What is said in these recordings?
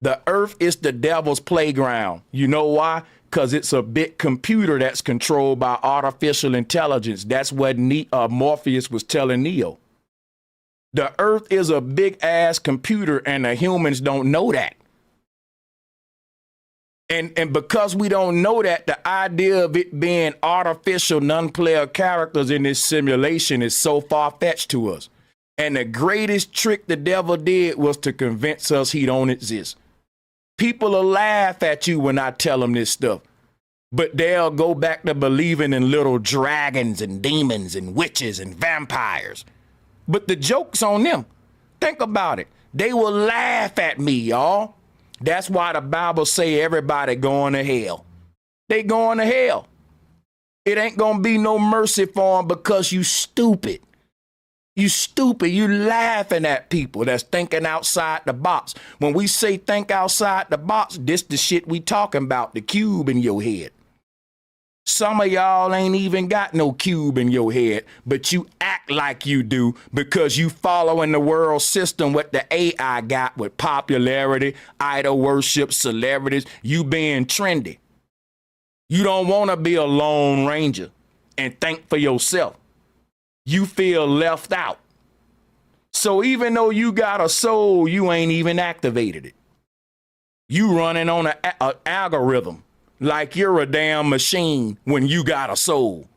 The earth is the devil's playground. You know why? Because it's a big computer that's controlled by artificial intelligence. That's what Morpheus was telling Neo. The earth is a big ass computer and the humans don't know that. And because we don't know that, the idea of it being artificial non-player characters in this simulation is so far-fetched to us. And the greatest trick the devil did was to convince us he don't exist. People will laugh at you when I tell them this stuff, but they'll go back to believing in little dragons and demons and witches and vampires. But the joke's on them. Think about it. They will laugh at me, y'all. That's why the Bible say everybody going to hell. They going to hell. It ain't going to be no mercy for them because you stupid. You stupid. You laughing at people that's thinking outside the box. When we say think outside the box, this the shit we talking about, the cube in your head. Some of y'all ain't even got no cube in your head, but you act like you do because you following the world system what the AI got with popularity, idol worship, celebrities, you being trendy. You don't want to be a lone ranger and think for yourself. You feel left out. So even though you got a soul, you ain't even activated it. You running on an algorithm. Like you're a damn machine when you got a soul.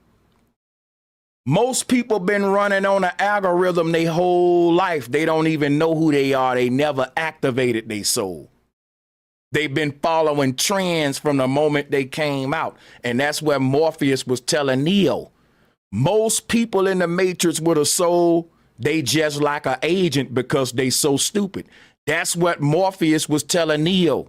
Most people been running on an algorithm their whole life. They don't even know who they are. They never activated their soul. They've been following trends from the moment they came out. And that's where Morpheus was telling Neo. Most people in the Matrix with a soul, they just like an agent because they so stupid. That's what Morpheus was telling Neo.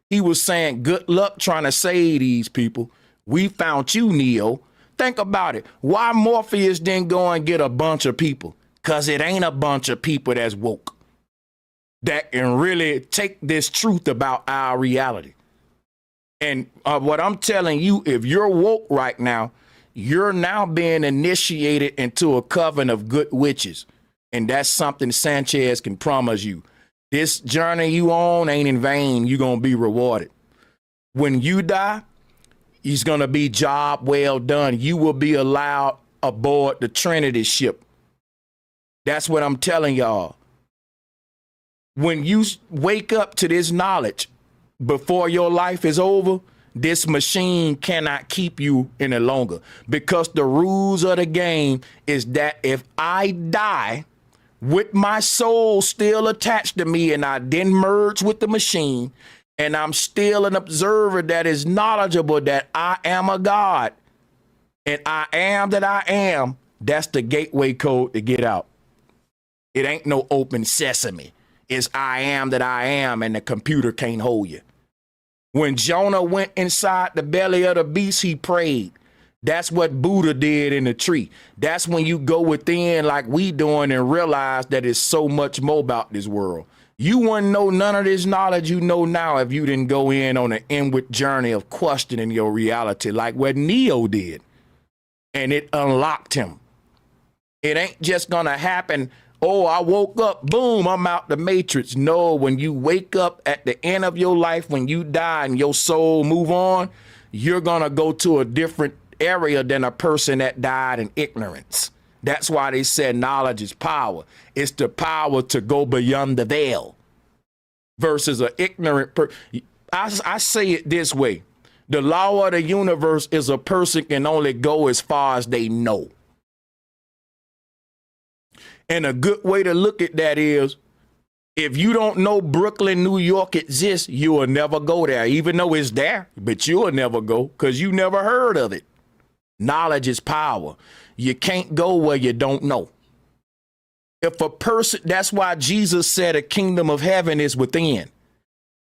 He was saying, good luck trying to save these people. We found you, Neo. Think about it. Why Morpheus didn't go and get a bunch of people? Because it ain't a bunch of people that's woke that can really take this truth about our reality. And what I'm telling you, if you're woke right now, you're now being initiated into a coven of good witches. And that's something Sanchez can promise you. This journey you on ain't in vain. You're going to be rewarded. When you die, it's going to be job well done. You will be allowed aboard the Trinity ship. That's what I'm telling y'all. When you wake up to this knowledge before your life is over, this machine cannot keep you any longer because the rules of the game is that if I die with my soul still attached to me and I then merge with the machine and I'm still an observer that is knowledgeable that I am a God and I am that I am, that's the gateway code to get out. It ain't no open sesame. It's I am that I am and the computer can't hold you. When Jonah went inside the belly of the beast, he prayed. That's what Buddha did in the tree. That's when you go within like we doing and realize that it's so much more about this world. You wouldn't know none of this knowledge you know now if you didn't go in on an inward journey of questioning your reality like what Neo did. And it unlocked him. It ain't just gonna happen, oh, I woke up, boom, I'm out the matrix. No, when you wake up at the end of your life, when you die and your soul move on, you're gonna go to a different area than a person that died in ignorance. That's why they said knowledge is power. It's the power to go beyond the veil versus an ignorant person. I say it this way. The law of the universe is a person can only go as far as they know. And a good way to look at that is if you don't know Brooklyn, New York exists, you will never go there, even though it's there, but you will never go because you never heard of it. Knowledge is power. You can't go where you don't know. If a person, that's why Jesus said a kingdom of heaven is within.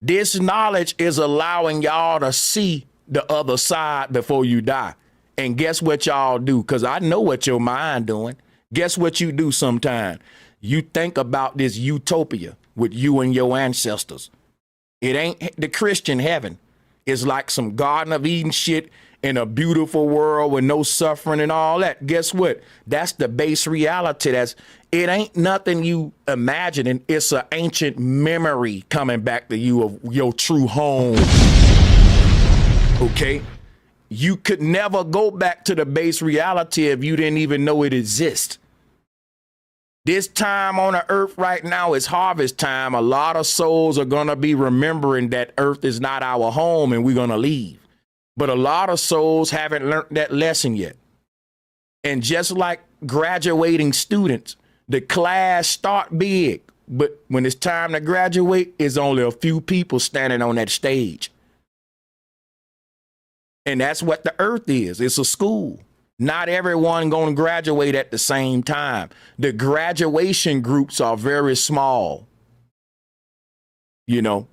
This knowledge is allowing y'all to see the other side before you die. And guess what y'all do? Because I know what your mind doing. Guess what you do sometime? You think about this utopia with you and your ancestors. It ain't the Christian heaven. It's like some Garden of Eden shit. in a beautiful world with no suffering and all that. Guess what? That's the base reality. It ain't nothing you imagining. It's an ancient memory coming back to you of your true home. Okay? You could never go back to the base reality if you didn't even know it exists. This time on the earth right now is harvest time. A lot of souls are going to be remembering that earth is not our home and we're going to leave. But a lot of souls haven't learned that lesson yet. And just like graduating students, the class start big, but when it's time to graduate, it's only a few people standing on that stage. And that's what the earth is. It's a school. Not everyone going to graduate at the same time. The graduation groups are very small. You know,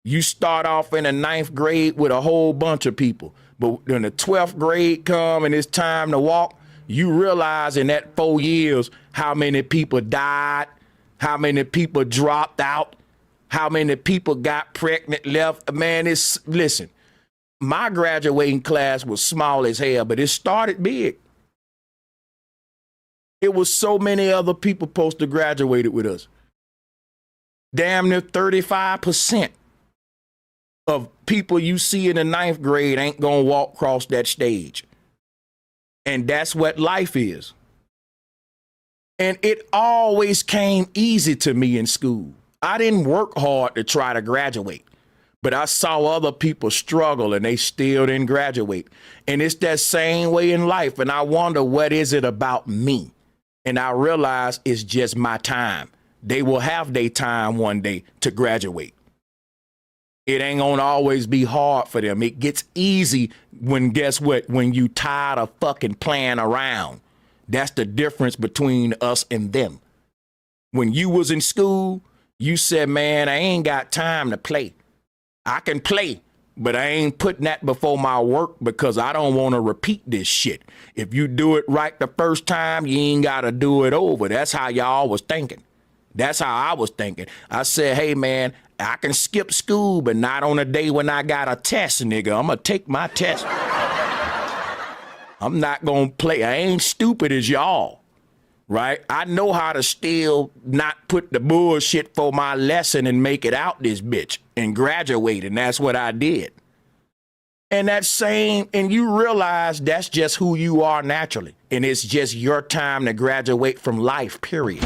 you start off in the 9th grade with a whole bunch of people, but when the 12th grade come and it's time to walk, you realize in that 4 years how many people died, how many people dropped out, how many people got pregnant, left. Man, listen, my graduating class was small as hell, but it started big. It was so many other people supposed to graduate with us. Damn near 35% of people you see in the 9th grade ain't gonna walk across that stage. And that's what life is. And it always came easy to me in school. I didn't work hard to try to graduate, but I saw other people struggle and they still didn't graduate. And it's that same way in life. And I wonder, what is it about me? And I realize it's just my time. They will have their time one day to graduate. It ain't gonna always be hard for them. It gets easy when, guess what? When you tired of fucking playing around. That's the difference between us and them. When you was in school, you said, man, I ain't got time to play. I can play, but I ain't putting that before my work because I don't want to repeat this shit. If you do it right the first time, you ain't got to do it over. That's how y'all was thinking. That's how I was thinking. I said, hey, man, I can skip school, but not on a day when I got a test, nigga. I'm going to take my test. I'm not going to play. I ain't stupid as y'all, right? I know how to still not put the bullshit for my lesson and make it out this bitch and graduate, and that's what I did. And and you realize that's just who you are naturally, and it's just your time to graduate from life, period.